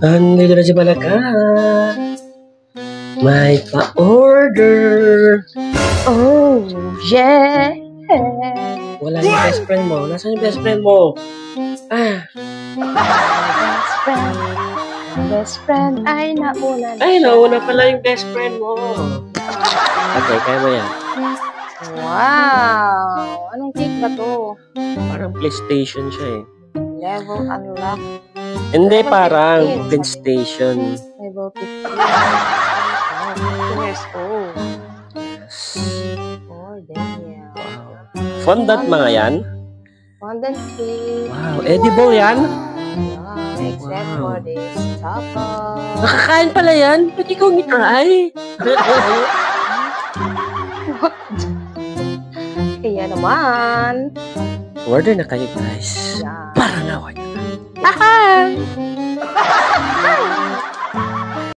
Andito na si Malaka. May pa-order. Oh, yeah. Wala yung best friend mo. Nasaan yung best friend mo? Best friend ay nauna na. Ay, nauna pala yung best friend mo. Okay, kaya mo yan. Wow! Anong cake ba to? Parang PlayStation siya eh. Level unlock. Hindi, Level parang 15, PlayStation. Level 15. Wow, 15 years old. Yes. Oh, damn. Wow. Fondant mga yan? Fondant cake. Wow, edible yan? Yeah, except for this chocolate. Nakakain pala yan? Pwede kong i-try. Kaya naman. Order na kayo guys. Yeah. Para nawa nyo na. Hi!